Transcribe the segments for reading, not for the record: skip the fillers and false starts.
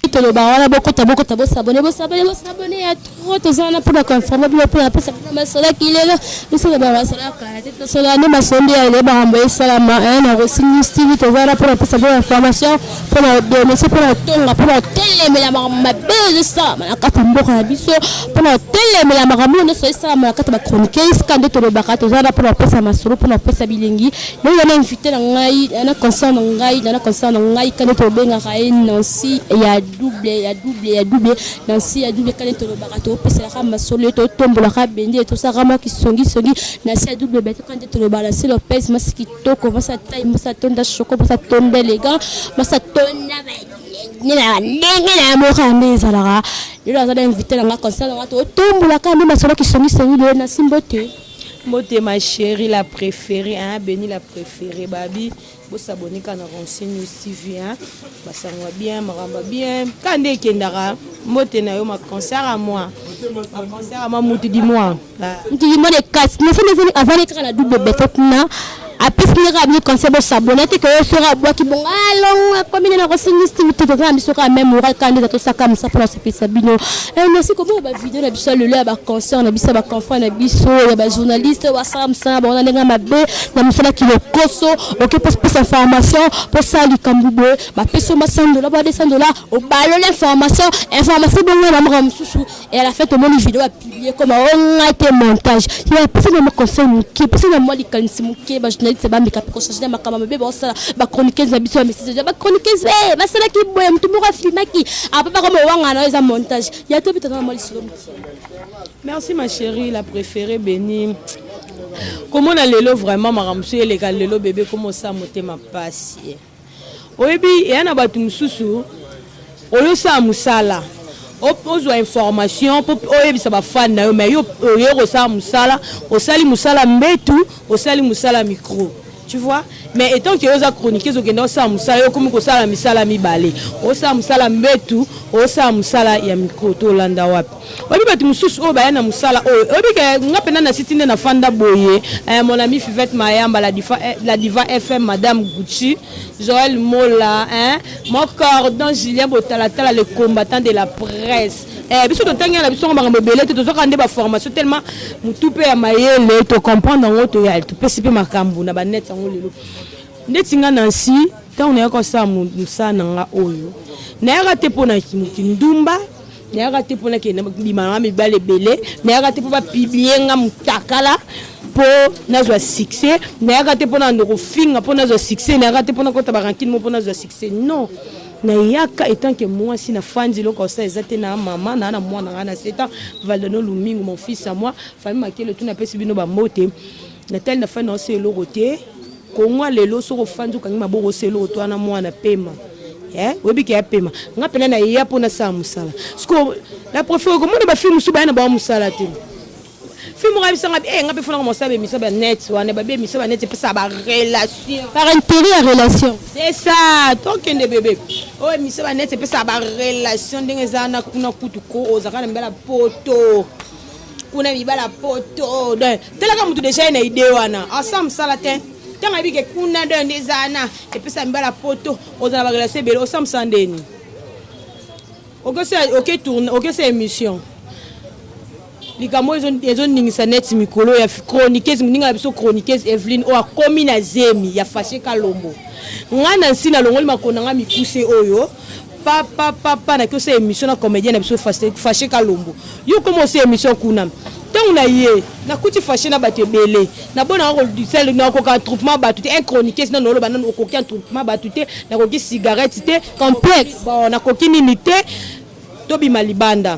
to le bar, on a beaucoup de s'abonner à trop, tout ça, on a pour la confirmer, pour la personne, ma soeur qui est là, nous sommes là, ma soeur, tout ça, ma soeur, elle est là, on salama, on a aussi une style, tout ça, pour la personne, pour l'information, pour la dénoncer, pour la tonga, pour la télé, mais la belle, ça, la carte en bord à biso, pour la télé, mais la maramou, ne soit ça, la carte, ma chronique, scandé, tout le bar, tout ça, pour la personne, ma soeur, pour la personne, bilingue, nous, on a invité, on a concert, on a concert, on a quand on a benga, Nancy, il y a double, Nancy, il y a double, quand on a barato, c'est la rame, solo, tombe, la rame, tout ça, rama qui songi, Nancy, il y a double, quand on a balancé le pèse, mas qui toque, mas ça taille, mas ça tonde, choco, mas ça tonde, les gars, mas ça tonde, il a invité dans la concert, on a tombe, la rame, mas solo qui songi, Nancy, beauté. Moté ma chérie la préférée, hein, Béni la préférée, babi. Vous s'abonnez quand on renseigne aussi bien, ça va bien, maramba bien. Quand on est kendara, moté na yo ma concert à moi, ma concert à moi, moté dis-moi. Dis-moi les casses, mais c'est avant l'écran la double bête na. Après ce qu'il y a conseil de s'abonner que sera bois qui bon allons comme il y a renseigné activité de grand sera même oral candidat tout ça comme ça pour se faire bino et merci comment on va vidéo la biso le là ba concert na biso ba confrère na biso ya ba journaliste wa sam ça bon na nga mabe na musala ki le koso OK pour information pour ça li kambube ba peso ma $100 ba $200 au balo l'information bon na mram susu et à la fin tout le monde vidéo a publié comme on a été montage il y a personne de me conseil qui personne de moi li kanisi muke ba c'est pas mes capes conscients ma caméra bébé bon ça ba chroniqueuse na biso message ba chroniqueuse ba sala ki boye mtu mura filma ki apa pas comme wanga na za montage ya to bitana moi lisolo. Merci ma chérie la préférée Béni. Comment on a lelo vraiment maramsu et les gars lelo bébé comment ça monter ma passe. Oyebi et ana batu mususu oyo sa musala. Opose information pour oyebi ça ba fan na yo mais yo sa musala osali musala mbetu osali musala micro tu vois mais étant que oza chroniquer zo kenda sa musala yo comme ko sala misala mibale osa musala mbetu osa musala ya micro to landa wapi oyebi batu mususu o ba na musala oyebi ke ngapena na sitinde na fanda boye mon ami Fivette Mayamba la diva FM madame Gucci Joël Mola mon cordon Julien Botalatala le combattant de la presse biso to tanga na biso ngamba belé to zo kande ba formation tellement mutu pe ya mayele to comprendre ngo to ya to pesipe makambu na ba net ngo lelo ndeti nga Nancy tant on est ko sa musa na nga oyo na ya te pona kindumba na ya te pona ke na bimana mibale belé na ya te po ba publier nga mutakala po nazwa succès na ya te pona ndoko finga po nazwa succès na ya te pona ko tabarankin mo po nazwa succès non na yaka étant que moi si na fandi loko ça ezate na maman na moi na 7 ans Valdono Lumingu mon fils à moi famille makele tout na pesi bino ba moté na tel na fa na se lokoté ko ngwa lelo so ko fandi ko ngima boko se lo to na moi na pema obi ke ya pema ngapena na ya pona sa musala sko la professeur comment ba film su ba na ba musala te film nga bisanga ngape fona ko sabe misaba net wana ba be misaba net pe sa ba relation par intérêt à relation c'est ça donc ende bébé oh misaba net pe sa ba relation ndenge zana kuna kutu ko ozaka na mbela poto kuna mibala poto donc telaka mutu déjà na idée wana ensemble sala te tanga bike kuna ndenge zana et pe sa mbela poto ozana ba relation belo ensemble sandeni OK tourne OK c'est émission likamo ezo ningisa net mikolo ya chroniqueuse ninga biso chroniqueuse Evelyne o akomi na zemi ya Fâché Kalombo ngana nsina longoli makona nga mikuse oyo papa na ko se émission na comédien na biso Fâché Kalombo yo komo se émission kuna tant na ye na kuti Fâché na bato belé na bona ko disel na ko ka troupement batute un chroniqueuse na nolo banana ko ka troupement batute na ko ki cigarette te complexe bon na ko ki minité to bima libanda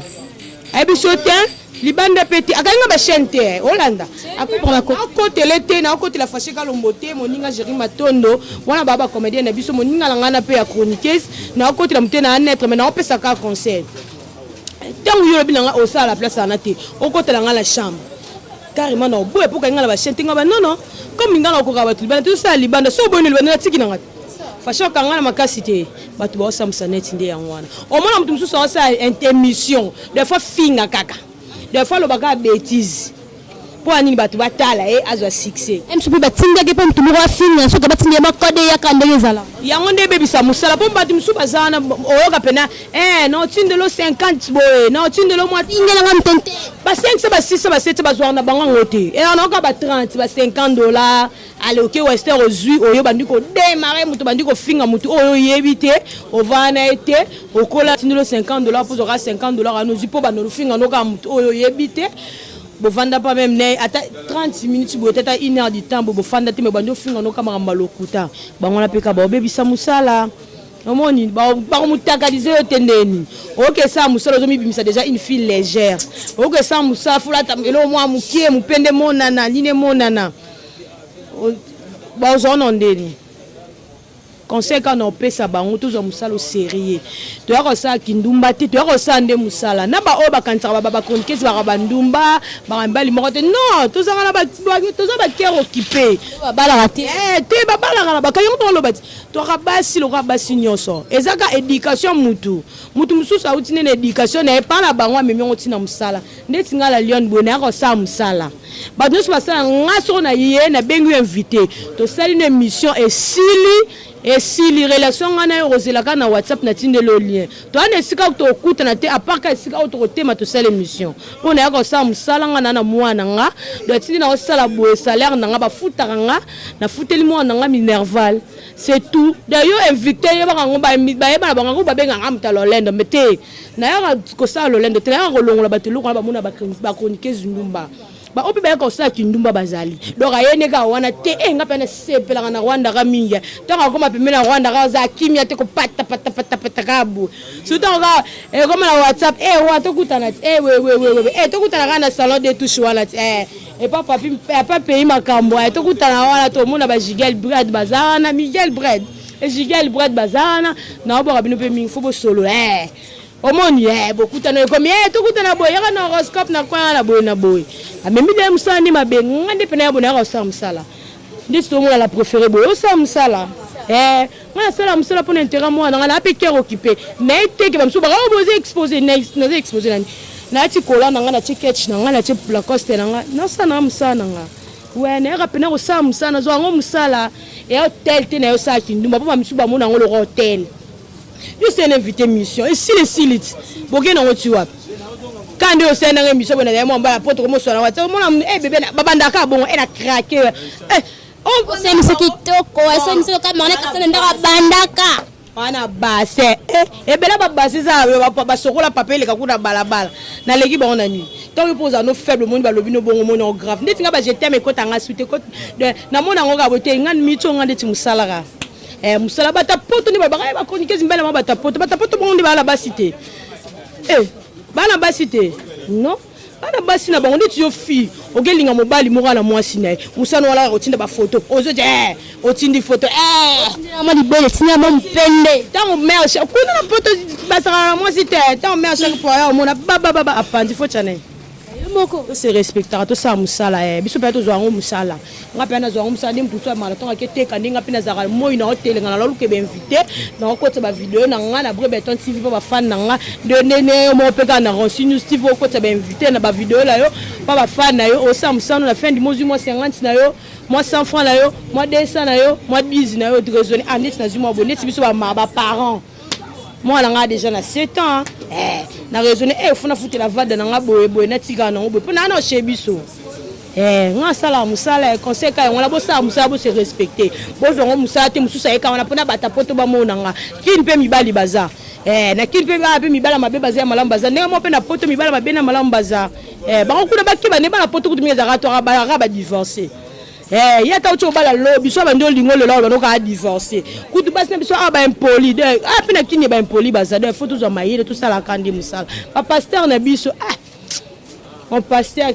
ay biso te libanda peti akanga ba chente Hollanda akupona ko côté l'été na côté la Fâché Kalombo te moninga Jérémy Matondo wana baba comédien na biso moninga langana pe ya chroniqueuse na côté la mutena net mais na opesa ka conseil tant yo binanga au ça la place na te au côté la ngala chambre carrément na boye pour ngala ba chente ngaba non comme ngala ko ka ba libanda tout ça libanda so boni libanda tiki na ngati Fâché kangana makasi te batu ba osamsa net ndé yangwana au moins mutu musu ça émission des fois finga kaka des fois le baga bêtise po ani batu batala azwa succès même sopi batinga ke po mtumuro afinga soka batinga makode ya kandele zala yango nde bebisa musala po batu musu bazana oyoka pena non tindelo 50 boye non tindelo moi ingela nga mtente ba 5 ba 6 ba 7 ba zwana bango ngote on a ba 30 ba $50 allez ok western ozui oyo bandiko démarrer mutu bandiko finga mutu oyo yebite ovana ete okola tindelo $50 pour aura $50 anozi po banolo finga noka mutu oyo yebite bovanda pas même né ata 30 minutes bo tata 1 heure du temps bo bofanda te me bando finga noka makamba lokuta bango na peka ba obebisa musala omoni ba mutakalize yo tendeni OK ça musala zo mibimisa déjà une fille légère OK ça musala fula tamelo mwa mukie mupende monana line monana ba ozono ndeni conseil quand on pesa bango toujours musala sérieux to yako sa kindumba te to yako sa nde musala na ba oba kantsaka ba konkesi ba bandumba ba mbali moko te non to zanga na ba to za ba kero occupé ba bala raté te ba bala na ba kayo to lo bati to ka basi lo ka basi nyoso ezaka éducation mutu mususu auti na éducation na pa na bango memi ngoti na musala nde tingala lion bona yako sa musala ba nyusu basala ngaso na yé na bengu invité to sali une émission et si les relations ngana rozelaka na WhatsApp na tindelo lien to ana esika to okuta na te apaka esika to tema to sala émission on a ko sa musala ngana na mwana nga do tindi na osala boye salaire na nga ba futaka nga na futeli mwana nga minerval c'est tout d'ailleurs invité yeba ngo ba yeba ba ngo ba benga ngamta lolendo mete na ya ko sa lolendo te ya ko longola batelo ko ba muna ba chroniquer zundumba ba opi ba ko sa kindumba bazali donc ayene ka wana te nga pena sepela na Rwanda ka mingi tanga koma pemena Rwanda ka za kimia te ko pata kabu surtout ka comme la WhatsApp wa to kutana we to kutana kana salon de touche wala et papa pays makambo to kutana wala to mona ba Jigel Bread bazana Miguel Bread et Jigel Bread bazana na bo kabino pe mingi fo bo solo omoni bokutana comme to kutana boye na horoscope na kwa na boye amemi de musani mabe ngande pena ya bona ka musala ndi to mona la préférée boye sa musala ngana sala musala pour intérêt moi na la pekero occupé na teke ba musu ba oboze exposer na exposer nani na ti kola na ngana ti ketch na ngana ti placoste na ngana na sana musana nga ouais na ka pena ko sa musana zo ngo musala et hôtel te na yo sa kindumba po ba musu ba mona ngo le hôtel. Je suis un invité mission. Et si les silites, boké non tu vois. Quand on s'est dans émission, on a mon bas porte comme ça. Mon bébé, babandaka bon, elle a craqué. On sait monsieur qui toko, c'est monsieur qui m'a dit que c'est ndaka bandaka. Ana basse. Bela ba basse ça ba sokola papier le kakuna balabala. Na leki ba on a ni. Tant que pose à nos faibles monde ba lobi no bon mon grave. Ndeti nga ba jeter mes côtes en assuté côte na mona ngo ga boté ngan mito ngande ti musalara. Musala bata poto ni ba ba chroniquer zimbala ma bata poto bon ndi ba la basité bana basité non bana basi na bango ndi yo fi ogelinga mobali moko na mwasi na musana wala otinda ba photo ozo otindi photo ma libele tina mo mpende tango mère kuna na poto basara mwasi te tango mère chaque fois on a baba apandi fo chane moko se respectera to sa musala biso pe to zo ngo musala nga pe na zo ngo musala ndimpuso ya marathon akete kandinga pe na zaka moi na hotel nga na lolu ke be invité na ko ba vidéo na nga na Brebeton TV ba fan na nga de nene mo pe ka na Ronsi News TV ko ba invité na ba vidéo la yo ba fan na yo o sa musala na fin du mois 50 na yo moi 100 francs na yo moi 200 na yo moi 10 na yo trésorier andit na zuma abonné biso ba parents. Moi, on déjà 7 ans. Na raisonné, faut na foutre la vade na nga boye na tika na boye. Pour na no chebiso. Nga sala musala conseil ka on la bossa musala bo se respecter. Bo zo musala te mususa eka on a pona bata poto ba mona nga. Kin pe mibali baza. Na kin pe ba mibala mabe baza malam baza. Nga mo pe na poto mibala mabe na malam baza. Ba ko kuna ba kiba ne ba na poto kutumia za rato ba divorcer. Ya ta ucho bala lobi so ba ndoli ngolo la ba ka divorcer kutu basi na biso ba impoli de apena kini ba impoli baza de faut tous en mailler tout ça la kandi musala pa pasteur na biso on pasteur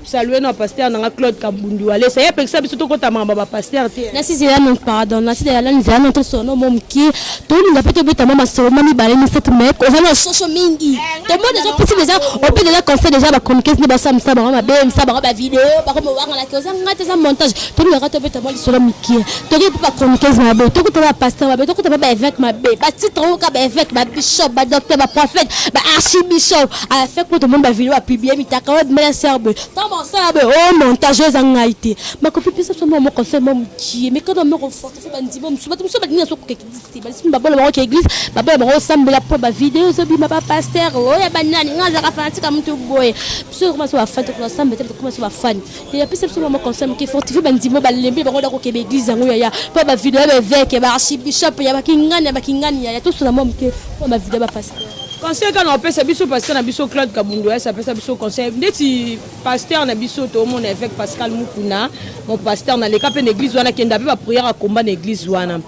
saluer no pasteur na Claude Kabundu ale ça ya pekisa biso to kota mamba ba pasteur te na si zela non pardon na si zela nzela no to sono mom ki to ni ngapete beta mama so mami bale ni cette mec on va social mingi to mo déjà petit déjà on peut déjà conseil déjà ba communiquer ni ba ça ba ba be ça ba vidéo ba ko wa ngala ke za ngate za montage to ni ngata beta mo solo miki to ki ba communiquer ma be to ko ba pasteur ma be to ko ba évêque ma be ba titre ka ba évêque ba bishop ba docteur ba prophète ba archibishop a fait ko to mo ba vidéo a publier mi ta ka ba sœur boy tant bon ça oh montageuse en Haïti ma copine pesa so mon conseil mon qui mais quand on me conforte c'est bandi bon so ba so ko église ba si ba bolo ba ko église ba bolo ba sambela po ba vidéo so bi ma ba pasteur oh ya banani ngaza ka fanti ka mtu boy so comment so ba fante ko sambela comment so ba fan et pesa so mon conseil qui fortifie bandi mo ba lembi ba ko da ko ke église ngo ya po ba vidéo ba veke ba archbishop ya ba kingani ya tout sur la mom ke po ba vidéo ba pasteur. Conseil quand on peut ça biso pasteur na biso Claude Kabundu ça peut ça biso conseil ndeti pasteur na biso to mon évêque Pascal Mukuna mon pasteur na l'école de l'église wana kenda pe ba prière à combat l'église wana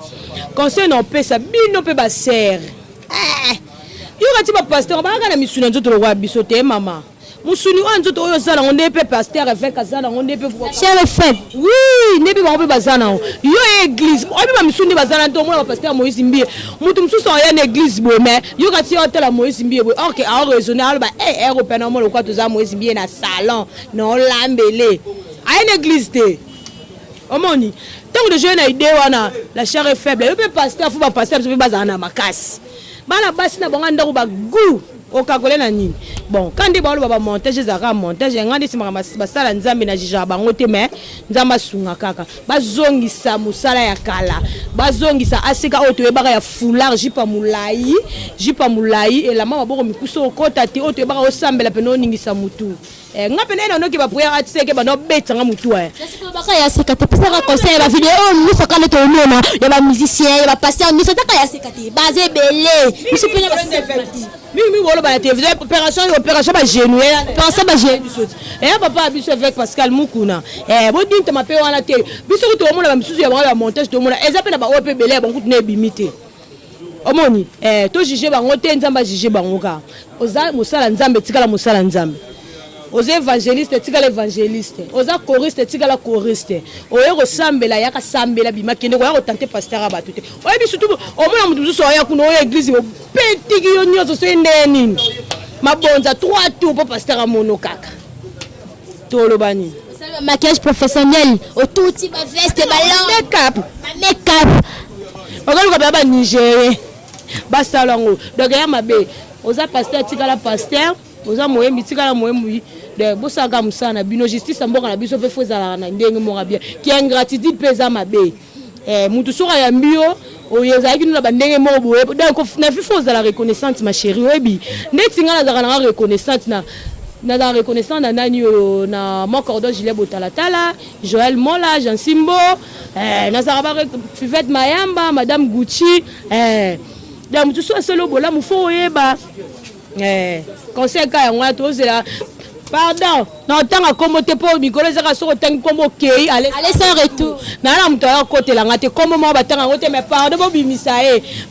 conseil on peut ça bino pe ba serre yo kati ba pasteur ba kana misuna nzoto lo wa biso te mama musuni wa nzoto oyo sala on est pe pasteur évêque azala on est pe cher frère oui nebi ba pe bazana yo église obi ba misuni bazana to mo ba pasteur Moïse Mbie mutu msusu ya na église bo mais yo kati yo tela Moïse Mbie bo OK a raisonner alba européen mo lo kwa to za Moïse Mbie na salon no lambele a une église te omoni tant de jeunes na idée wana la chair est faible yo pe pasteur fu ba pasteur so pe bazana makasi bana basi na bonga ndako ba gu okakole na nini bon quand ndi ba baba montage zaka montage ngandi simaka basala nzambe na jija bango te mais nzamba sunga kaka bazongisa musala ya kala bazongisa asika oto ebaka ya foulard jipa mulai et la mama boko mikuso okota ti oto ebaka osambela peno ningisa mutu ngape nena noki ba prière atseke ba no betanga mutu baka ya sekate pesa conseil ba vidéo muso kana to mona ya ba musicien ya ba pasteur muso taka ya sekate basé belé muso pena mi wolo ba télévision opération ba genou pensa ba genou papa biso avec Pascal Mukuna bo dinta mape wana te biso ko to mona ba misusu ya ba montage to mona ezape na ba OP belé ba kutu na bimité omoni to juger bango te nzamba juger bango ka oza musala nzambe tikala musala nzambe aux évangélistes tikala évangéliste aux choristes tikala choriste oyo ko sambela yaka sambela bimakende ko ya ko tenter pasteur abatu te oyo bisutu omona mutu so ya kuno oyo église o petiki yo nyoso so ndeni mabonza 3 tours pour pasteur amono kaka tolo bani maquillage professionnel autour ti ba veste ballon make up okalo ko ba Niger ba salongo donc ya mabe oza pasteur tikala pasteur oza moyembi tikala moyembi de bosaka musana bino justice mboka na biso pe fozala na ndenge moko bien ki ingratitude pesa mabe mutu soka ya mbio oyeza ki na bandenge moko boye donc na fozala reconnaissante ma chérie oyebi ndeti ngala zaka na reconnaissante na la reconnaissance na nani na mon cordon gilet botalatala Joël Mola Jean Simbo na zaraba Fivette Mayamba madame Gucci da mutu so solo bola mu fo oyeba conseil ka yango tozela pardon na tanga kombo te po mikolo zaka soko tangi kombo kei allez sans retour na muto ya kotela ngate kombo mo batanga ngote mais pardon bobimisa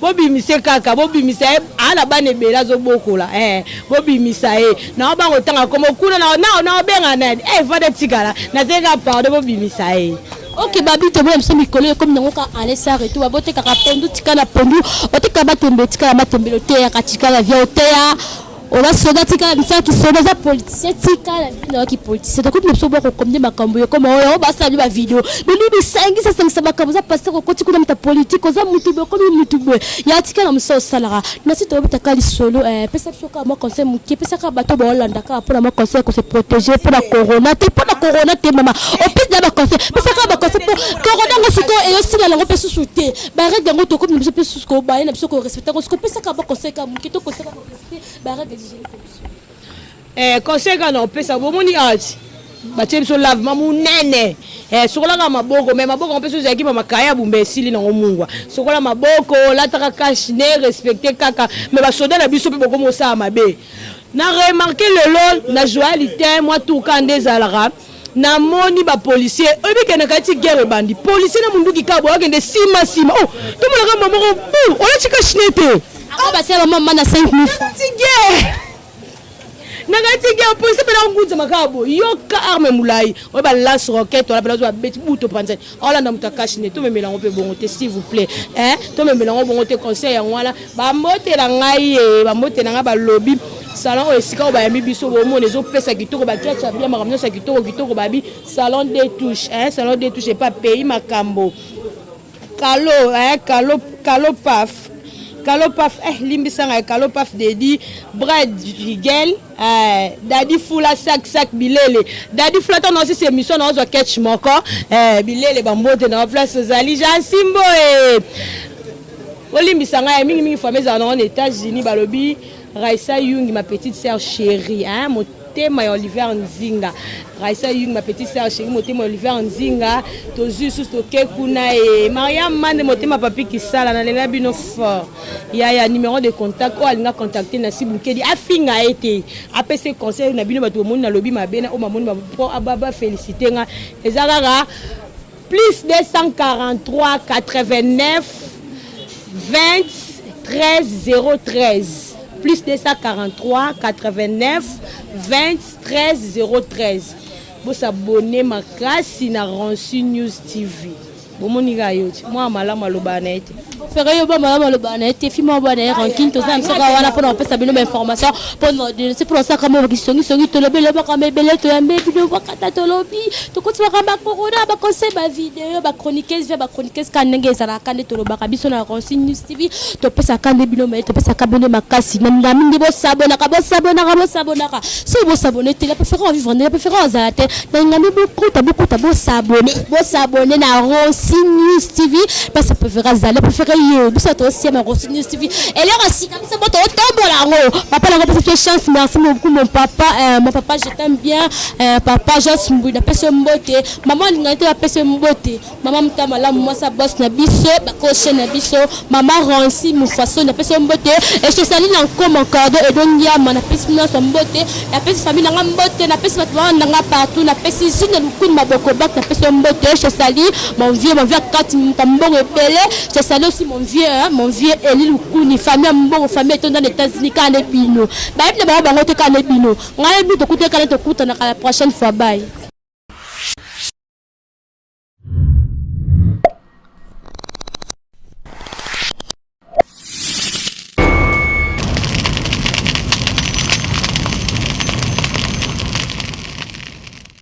bobimise kaka bobimisa ala bane bela zo bokola bobimisa na bango tanga kombo kuna na benga na vada tikala na zeka pardon bobimisa OK babi to bo mso mikolo comme nango ka allez sans retour bote kaka pondu tikana pondu otika batembe tikala batembe te ya katika la vie oteya on va se dire que ça qui sont des politiciens tika qui politicien donc nous sommes comme des makambo comme on va saluer la vidéo mais lui il sangi ça makambo ça passer au côté de ta politique oza mutubo comme mutubo ya tika na mso salara na si to botaka li solo pesa soka moi conseil muki pesa ka bato ba Hollande ka pour moi conseil ko se protéger pour la corona te mama au plus de ba conseil pesa ka ba conseil pour corona ngosiko et aussi la ngo pesa souté ba règle ngo to comme nous pesa ko ba na biso ko respecter ko pesa ka ba conseil ka muki to conseil ka respecter ba règle conseil quand on peut ça bomoni ati batie so lave mamunene sokola ka maboko mais maboko on peut so zaki mama kaya bumbe sili na ngomungwa sokola maboko la taka cash ne respecter kaka mais ba soda na biso pe boko mosa mabe na remarquer le lol na joalité moi tout quand des alara na moni ba policier obi kena kati guerre bandi policier na mundu kikabo akende sima oh to mona ka mamoko bu ola tika chinete ba sela mama na 5000 francs nagati a police pe na ngudza makabo yoka arme mulai o ba lance roquette on appelle zo beti buto panzani ola na mutakashi ne to memela ngo pe bongo te s'il vous plaît to memela ngo bongo te conseil ya ngwala ba mote la ngai ba mote na nga ba lobby salon o esika o ba yami biso bo mo nezo pesa kitoko ba tcha bien makamno sa kitoko ba bi salon des touches salon des touches pas pays makambo kalo paf Kalopaf limbisanga Kalopaf Dedi Brad Rigel Daddy Fula sac bilele Daddy Flata non si c'est mission non zo catch moko bilele bambote na place Zali Jean Simbo olimbisanga mingi famille za en États-Unis balobi Raissa Yung ma petite sœur chérie motema Olivier Nzinga Raissa Yung ma petite sœur chérie motema Olivier Nzinga tozu sous toke kuna Mariam Mande motema papi kisala na lela bino fort ya numéro de contact o alinga contacter na Sibukedi afinga été apese conseil na bino bato moni na lobi mabena o mamoni ba pro ababa féliciter nga ezalaka plus 243 89 20 13 013 plus 243 89 20 13 013. Vous abonnez ma classe na Rancy News TV. Bomoniga yoti moi malama lobanete. Faire yo ba malama lobanete fi mo ba na ranking to ça msoka wana pour pesa bino information pour c'est pour ça comme songi to lobele ba comme bele to yambe bino ba kata to lobi to kutwa kamba corona ba conseil ba vidéo ba chroniqueuse kanenge za kande to loba biso na Rancy News TV to pesa kande bino mais to pesa kabone makasi na mingi bo sabona ka si bo sabone te la préférence vivre la préférence à te na ngami beaucoup ta bo sabone na Rancy News TV parce que préférence za la préférence yo biso to aussi ma Rancy News TV et là aussi comme ça boto tombo la ro papa la repose chance merci beaucoup mon papa je t'aime bien papa Joss Mbouda pese mbote maman ngate la pese mbote maman mtama la moi sa boss na biso ba coach na biso maman Rancy mufaso na pese mbote et je salue encore mon cadeau et donc ya na pese na mbote la pese famille na mbote na pese batwa na partout na pese zine lukuni maboko bak na pese mbote je salue mon vieux Kati Mbongo Belé je salue aussi mon vieux Eli Lukuni famille Mbongo famille étant dans les États-Unis Kanebino ba ibne ba bango te Kanebino ngai bi to kuta kana to kuta na la prochaine fois bye.